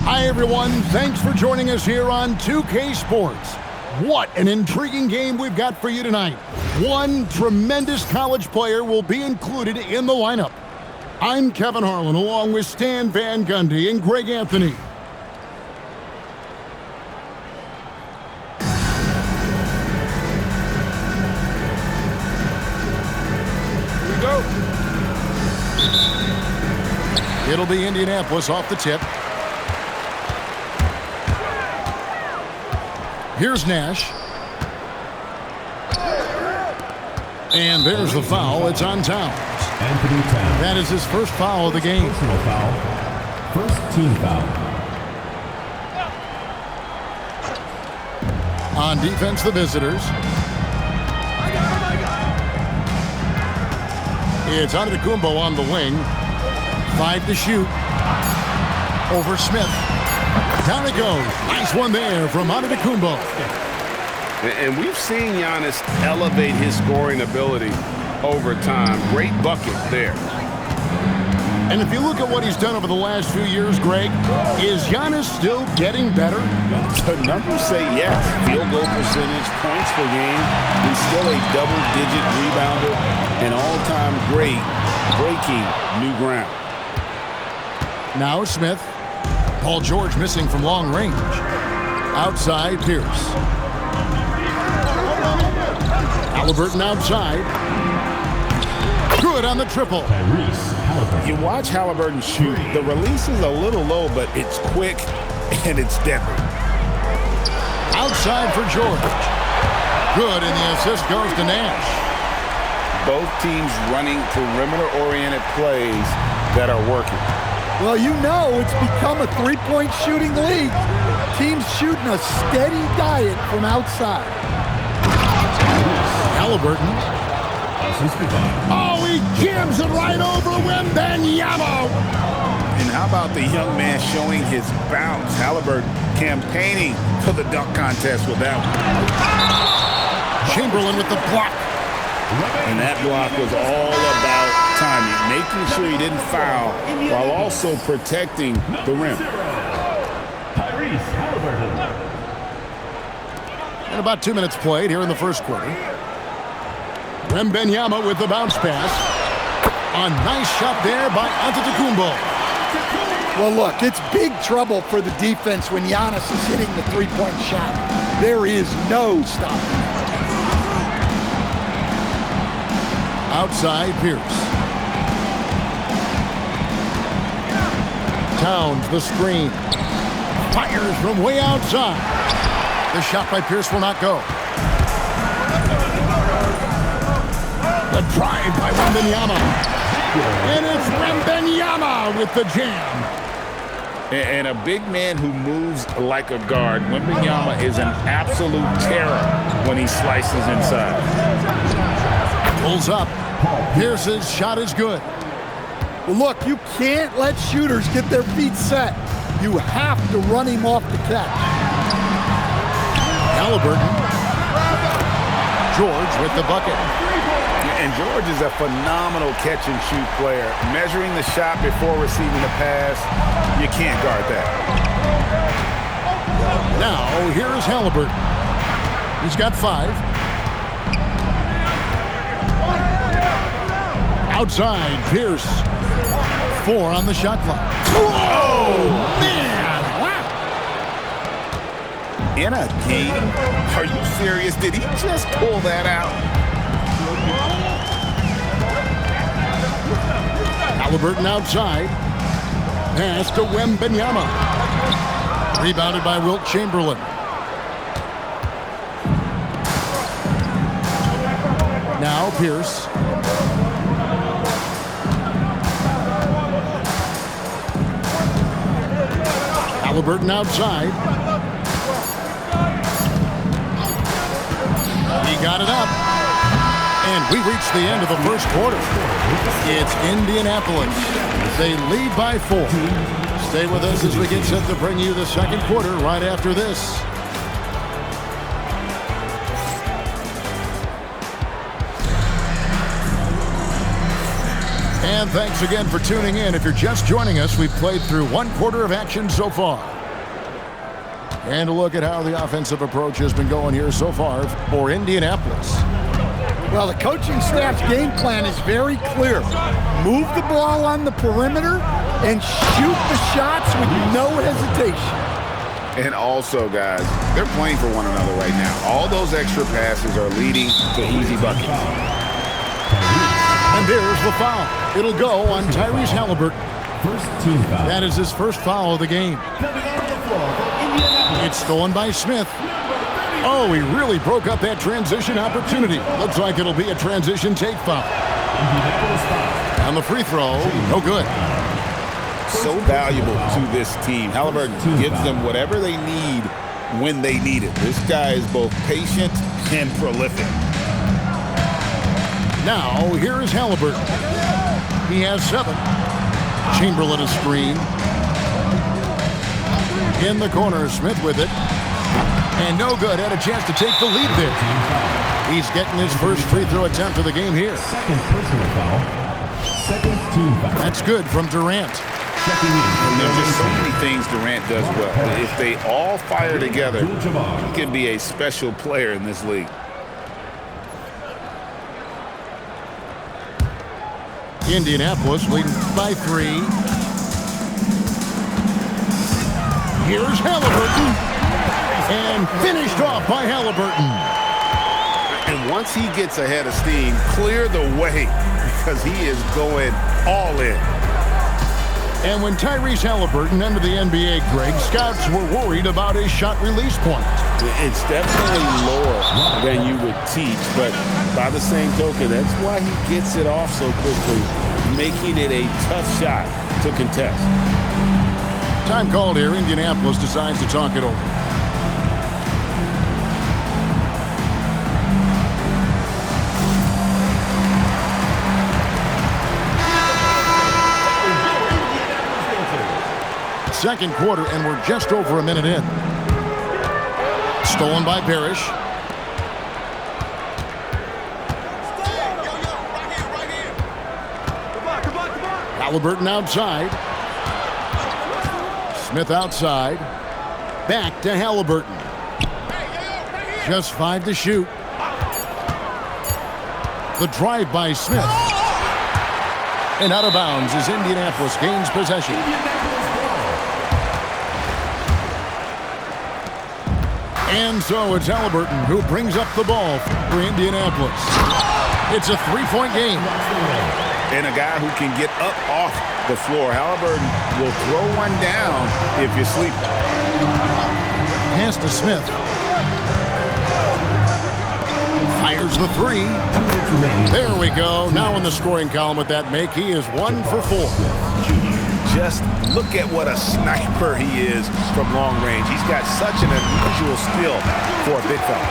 Hi, everyone. Thanks for joining us here on 2K Sports. What an intriguing game we've got for you tonight. One tremendous college player will be included in the lineup. I'm Kevin Harlan, along with Stan Van Gundy and Greg Anthony. Here we go. It'll be Indianapolis off the tip. Here's Nash. And there's the foul. It's on Towns. Anthony Towns. That is his first foul of the game. Personal foul. First team foul. On defense, the visitors. It's Antetokounmpo on the wing. 5 to shoot. Over Smith. Down it goes. Nice one there from Antetokounmpo. And we've seen Giannis elevate his scoring ability over time. Great bucket there. And if you look at what he's done over the last few years, Greg, is Giannis still getting better? The numbers say yes. Field goal percentage, points per game. He's still a double-digit rebounder, an all-time great, breaking new ground. Now Smith. Paul George missing from long range. Outside, Pierce. Halliburton outside. Good on the triple. You watch Halliburton shoot. The release is a little low, but it's quick and it's deadly. Outside for George. Good, and the assist goes to Nash. Both teams running perimeter-oriented plays that are working. Well, you know it's become a three-point shooting league. Teams shooting a steady diet from outside. Halliburton. Oh, he jams it right over Wemby. And how about the young man showing his bounce? Halliburton campaigning for the dunk contest with that one. Chamberlain with the block. And that block was all about timing, making sure he didn't foul while also protecting the rim. And about 2 minutes played here in the first quarter. Wemby with the bounce pass. A nice shot there by Antetokounmpo. Well, look, it's big trouble for the defense when Giannis is hitting the three-point shot. There is no stopping. Outside, Pierce. Towns, the screen. Fires from way outside. The shot by Pierce will not go. The drive by Wemby. And it's Wemby with the jam. And a big man who moves like a guard. Wemby is an absolute terror when he slices inside. Pulls up. Pierce's shot is good. Well, look, you can't let shooters get their feet set. You have to run him off the catch. Halliburton. George with the bucket. And George is a phenomenal catch-and-shoot player. Measuring the shot before receiving the pass, you can't guard that. Now, here's Halliburton. He's got 5. Outside, Pierce. 4 on the shot clock. Oh, man! Wow. In a game? Are you serious? Did he just pull that out? Halliburton outside. Pass to Wemby. Rebounded by Wilt Chamberlain. Now Pierce. Halliburton outside. He got it up. And we reach the end of the first quarter. It's Indianapolis. They lead by 4. Stay with us as we get set to bring you the second quarter right after this. And thanks again for tuning in. If you're just joining us, we've played through one quarter of action so far. And a look at how the offensive approach has been going here so far for Indianapolis. Well, the coaching staff's game plan is very clear. Move the ball on the perimeter and shoot the shots with no hesitation. And also, guys, they're playing for one another right now. All those extra passes are leading to easy buckets. And there's the foul. It'll go on Tyrese Halliburton. First team foul. That is his first foul of the game. It's stolen by Smith. Oh, he really broke up that transition opportunity. Looks like it'll be a transition take foul. On the free throw, no good. So valuable to this team. Halliburton gives them whatever they need when they need it. This guy is both patient and prolific. Now, here is Halliburton. He has 7. Chamberlain a screen. In the corner, Smith with it. And no good. Had a chance to take the lead there. He's getting his first free throw attempt of the game here. Second personal foul. Second team foul. That's good from Durant. And there's just so many things Durant does well. If they all fire together, he can be a special player in this league. Indianapolis leading by 3. Here's Halliburton. And finished off by Halliburton. And once he gets ahead of steam, clear the way because he is going all in. And when Tyrese Halliburton entered the NBA, Greg, scouts were worried about his shot release point. It's definitely lower than you would teach, but by the same token, that's why he gets it off so quickly, making it a tough shot to contest. Time called here. Indianapolis decides to talk it over. Second quarter, and we're just over a minute in. Stolen by Parrish. Halliburton outside. Smith outside. Back to Halliburton. Just 5 to shoot. The drive by Smith. And out of bounds as Indianapolis gains possession. And so it's Halliburton who brings up the ball for Indianapolis. It's a 3-point game. And a guy who can get up off the floor. Halliburton will throw one down if you sleep. Pass to Smith. Fires the 3. There we go. Now in the scoring column with that make, he is 1 for 4. Just look at what a sniper he is from long range. He's got such an unusual skill for a big fella.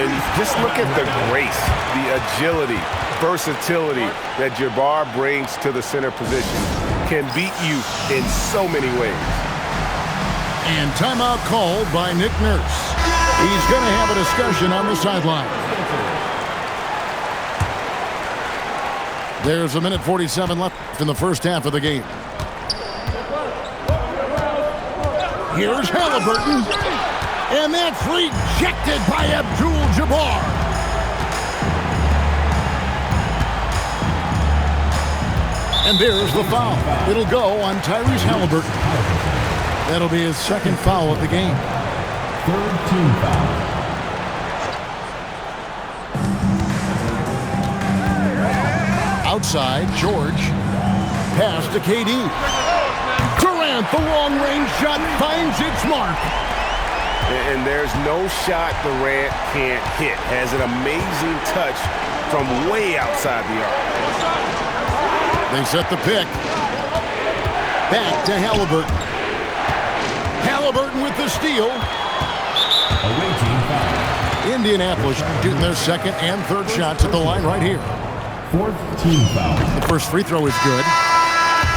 And just look at the grace, the agility, versatility that Jabbar brings to the center position. Can beat you in so many ways. And timeout called by Nick Nurse. He's going to have a discussion on the sideline. There's a minute 47 left in the first half of the game. Here's Halliburton. And that's rejected by Abdul-Jabbar. And there's the foul. It'll go on Tyrese Halliburton. That'll be his second foul of the game. Third team foul. Outside, George. Pass to KD. Durant, the long-range shot finds its mark. And there's no shot Durant can't hit. Has an amazing touch from way outside the arc. They set the pick. Back to Halliburton. Halliburton with the steal. Away team foul. Indianapolis shooting their second and third shots at the line right here. Fourth team foul. The first free throw is good.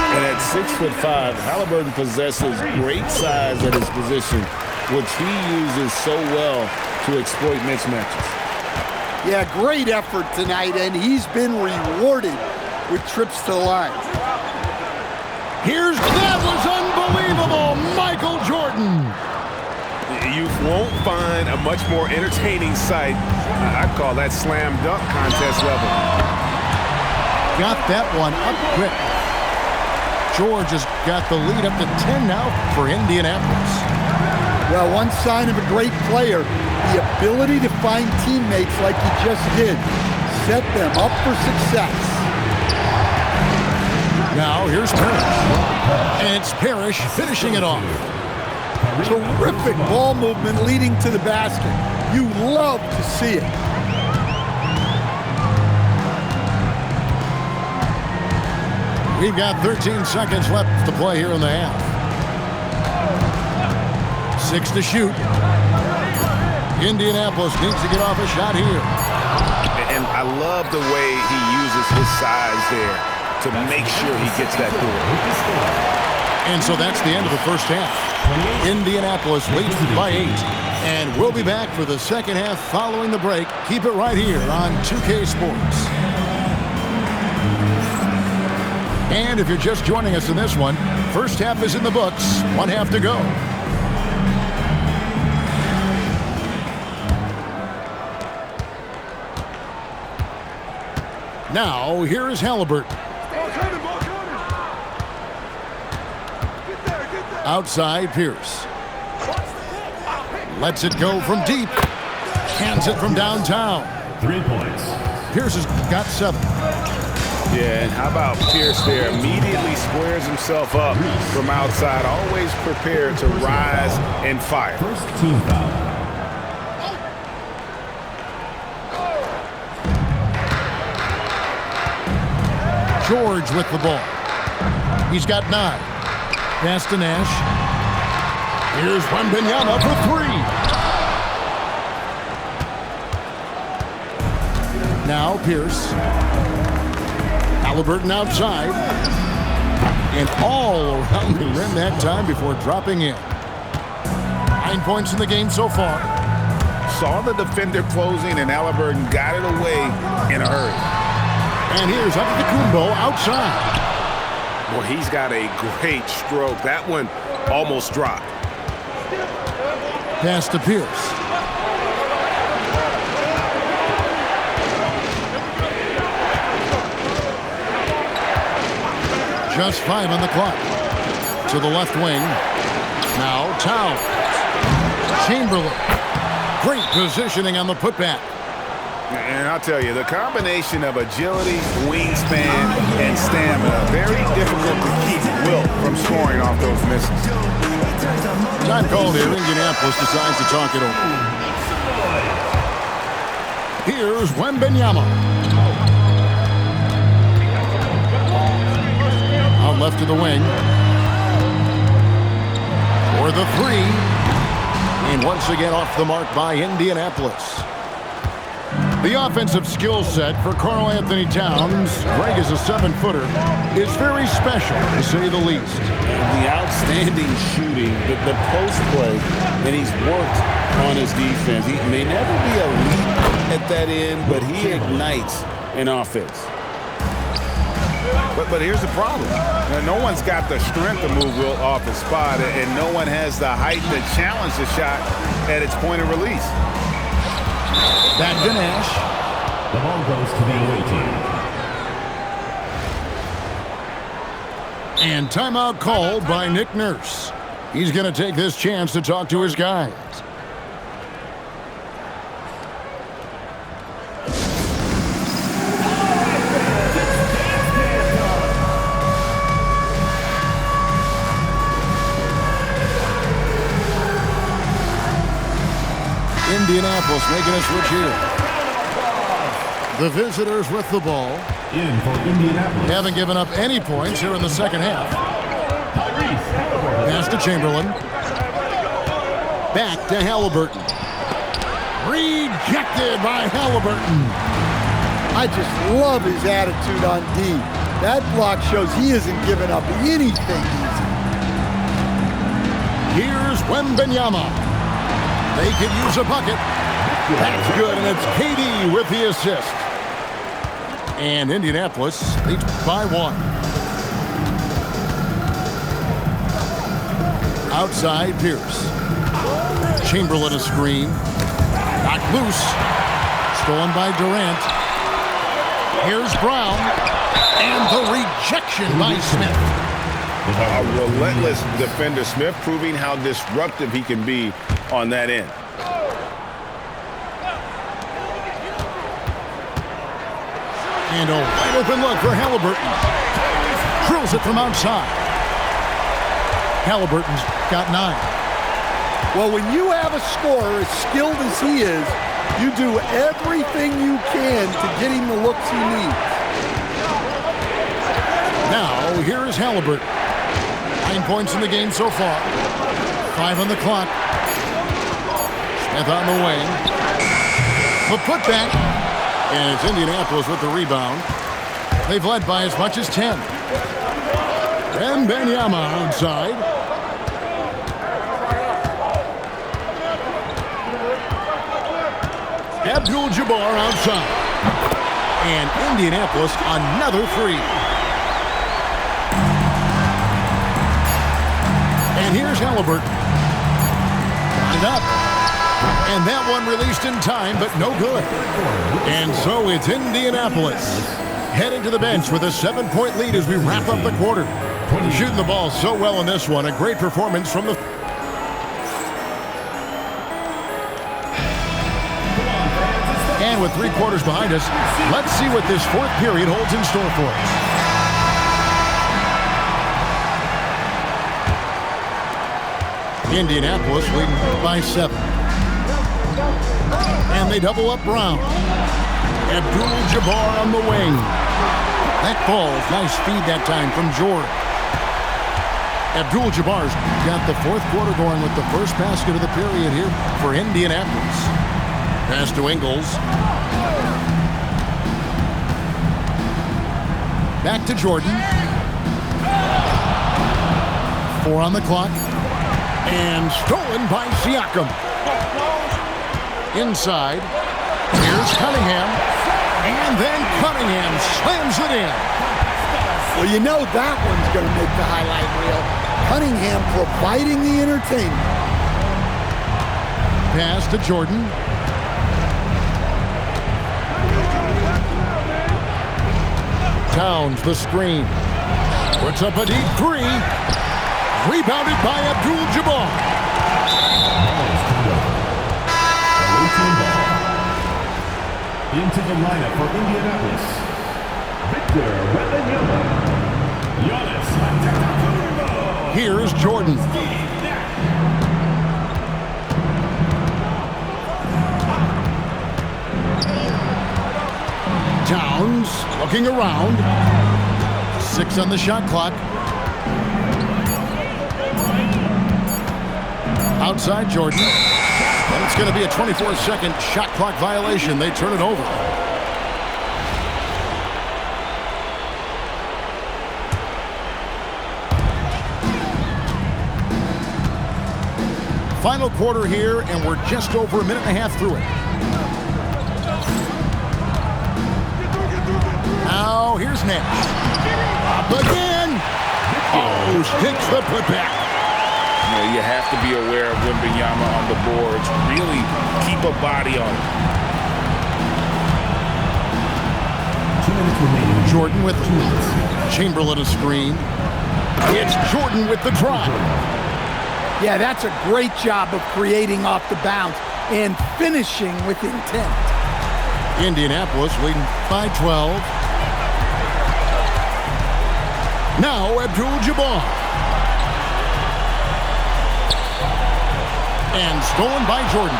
And at 6'5", Halliburton possesses great size at his position, which he uses so well to exploit mismatches. Yeah, great effort tonight, and he's been rewarded with trips to the line. That was unbelievable, Michael Jordan. You won't find a much more entertaining sight. I'd call that slam dunk contest level. Got that one up quick. George has got the lead up to 10 now for Indianapolis. Well, one sign of a great player, the ability to find teammates like he just did. Set them up for success. Now here's Parrish. And it's Parrish finishing it off. Terrific ball movement leading to the basket. You love to see it. We've got 13 seconds left to play here in the half. 6 to shoot. Indianapolis needs to get off a shot here. And I love the way he uses his size there to make sure he gets that door. And so that's the end of the first half. Indianapolis leads by 8. And we'll be back for the second half following the break. Keep it right here on 2K Sports. And if you're just joining us in this one, first half is in the books. 1 half to go. Now, here is Halliburton. Outside, Pierce. Lets it go from deep. Hands it from downtown. 3 points. Pierce has got 7. Yeah, and how about Pierce there? Immediately squares himself up from outside, always prepared to rise and fire. First team foul. George with the ball. He's got 9. Pass to Nash. Here's Wemby for 3. Now Pierce. Halliburton outside. And all around the rim that time before dropping in. 9 points in the game so far. Saw the defender closing, and Halliburton got it away in a hurry. And here's Antetokounmpo outside. Well, he's got a great stroke. That one almost dropped. Pass to Pierce. Just 5 on the clock. To the left wing. Now Towns. Chamberlain. Great positioning on the putback. And I'll tell you, the combination of agility, wingspan, and stamina, very difficult to keep Wilt from scoring off those misses. Time called here. Indianapolis decides to talk it over. Here's Wemby. Out left to the wing. For the 3. And once again off the mark by Indianapolis. The offensive skill set for Karl Anthony Towns, Greg is a 7-footer, is very special, to say the least. The outstanding shooting, the post play, and he's worked on his defense. He may never be elite at that end, but he ignites an offense. But here's the problem. No one's got the strength to move Wilt off his spot, and no one has the height to challenge the shot at its point of release. Back to Nash. The ball goes to the away team. And timeout called by Nick Nurse. He's going to take this chance to talk to his guys. Indianapolis making a switch here. The visitors with the ball. In for Indianapolis. Haven't given up any points here in the second half. Pass to Chamberlain. Back to Halliburton. Rejected by Halliburton. I just love his attitude on D. That block shows he isn't giving up anything easy. Here's Wemby. They could use a bucket. That's good, and it's KD with the assist. And Indianapolis leads by 1. Outside, Pierce. Chamberlain a screen. Knocked loose. Stolen by Durant. Here's Brown. And the rejection by Smith. A relentless defender. Smith proving how disruptive he can be on that end. And a wide open look for Halliburton. Drills it from outside. Halliburton's got 9. Well, when you have a scorer as skilled as he is, you do everything you can to get him the looks he needs. Now, here is Halliburton. 9 points in the game so far. 5 on the clock. Smith on the wing. The putback. And it's Indianapolis with the rebound. They've led by as much as 10. And Wembanyama outside. Abdul-Jabbar outside. And Indianapolis another 3. And here's Halliburton. Got it up. And that one released in time, but no good. And so it's Indianapolis heading to the bench with a 7-point lead as we wrap up the quarter. Shooting the ball so well in this one. A great performance from the... And with 3 quarters behind us, let's see what this 4th period holds in store for us. Indianapolis leading by 7. And they double up Brown. Abdul-Jabbar on the wing. That ball's nice feed that time from George. Abdul-Jabbar's got the 4th quarter going with the first basket of the period here for Indianapolis. Pass to Ingles. Back to Jordan. 4 on the clock. And stolen by Siakam. Inside. Here's Cunningham. And then Cunningham slams it in. Well, you know that one's going to make the highlight reel. Cunningham providing the entertainment. Pass to Jordan. Towns the screen. Puts up a deep 3. Rebounded by Abdul-Jabbar. Into the lineup for Indianapolis, Victor Wembanyama. Giannis. Here's Jordan. Towns looking around. 6 on the shot clock. Outside Jordan. And it's going to be a 24-second shot clock violation. They turn it over. Final quarter here, and we're just over a minute and a half through it. Now, here's Nash. Up again. Oh, hits the putback. You have to be aware of Wembanyama on the boards. Really keep a body on him. 2 minutes remaining. Jordan with Chamberlain a screen. It's Jordan with the drive. Yeah, that's a great job of creating off the bounce and finishing with intent. Indianapolis leading by 12. Now Abdul-Jabbar. And stolen by Jordan.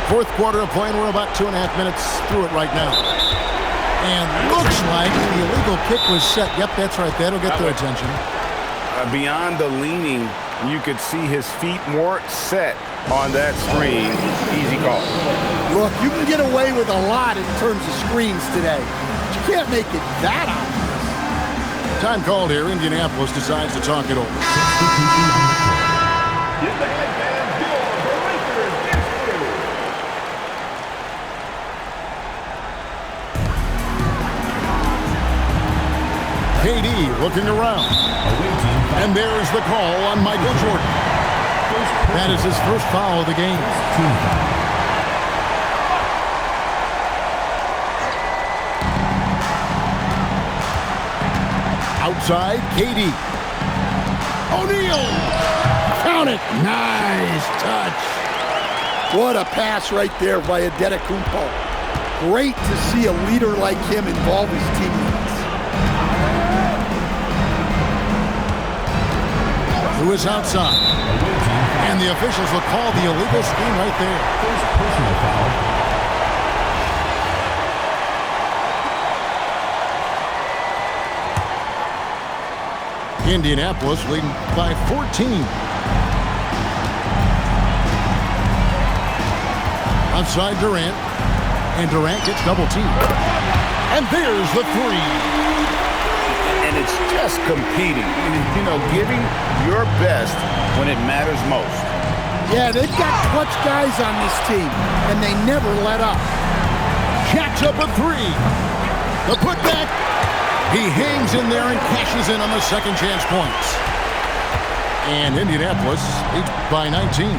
Fourth quarter of play, and we're about 2.5 minutes through it right now. And looks like the illegal kick was set. Yep, that's right. That'll get their attention. Beyond the leaning, you could see his feet more set on that screen. Easy call. Look, you can get away with a lot in terms of screens today. But you can't make it that obvious. Time called here. Indianapolis decides to talk it over. KD looking around. And there's the call on Michael Jordan. That is his first foul of the game. Outside, KD. O'Neal! Count it! Nice touch. What a pass right there by Adetokounmpo. Great to see a leader like him involve his teammates. Who is outside? And the officials will call the illegal screen right there. First personal foul. Indianapolis leading by 14. Outside Durant. And Durant gets double teamed. And there's the three. And it's just competing. You know, giving your best when it matters most. Yeah, they've got clutch guys on this team, and they never let up. Jacks up a three. The putback. He hangs in there and cashes in on the second chance points. And Indianapolis leads by 19.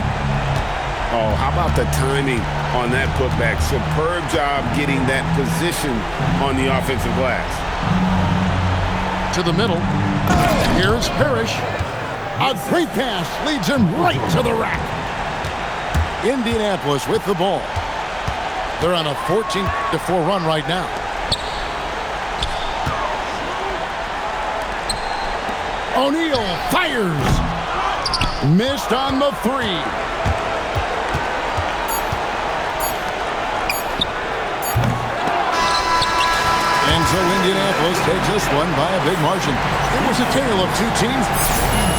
Oh, how about the timing on that putback? Superb job getting that position on the offensive glass. To the middle. Here's Parrish. A great pass leads him right to the rack. Indianapolis with the ball. They're on a 14-4 run right now. O'Neal fires. Missed on the three. And so Indianapolis takes this one by a big margin. It was a tale of two teams